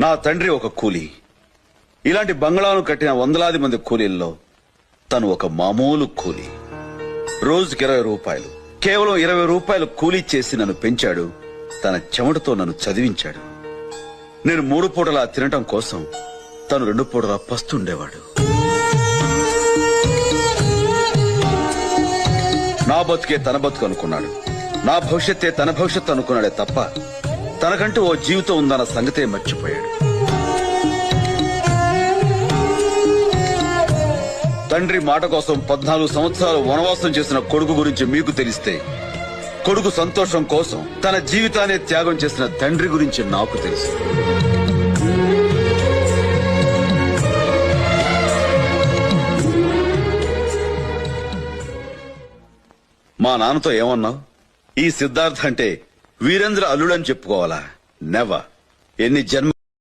నా తండ్రి ఒక కూలీ. ఇలాంటి బంగ్లాను కట్టిన వందలాది మంది కూలీల్లో తను ఒక మామూలు కూలీ. రోజుకి 20 రూపాయలు, కేవలం 20 రూపాయలు కూలీ చేసి నన్ను పెంచాడు. తన చెమటతో నన్ను చదివించాడు. నేను 3 పూటలా తినటం కోసం తను 2 పూటలా పస్తుండేవాడు. నా బతుకే తన బతుకు అనుకున్నాడు. నా భవిష్యత్తే తన భవిష్యత్తు అనుకున్నాడే తప్ప తనకంటూ ఓ జీవితం ఉందన్న సంగతే మర్చిపోయాడు. తండ్రి మాట కోసం 14 సంవత్సరాలు వనవాసం చేసిన కొడుకు గురించి మీకు తెలిస్తే, కొడుకు సంతోషం కోసం తన జీవితాన్ని త్యాగం చేసిన తండ్రి గురించి నాకు తెలుసు. మా నాన్నతో ఏమన్నావు? ఈ సిద్ధార్థ్ అంటే వీరేంద్ర అల్లుడని చెప్పుకోవాలా? నెవర్. ఎన్ని జన్మ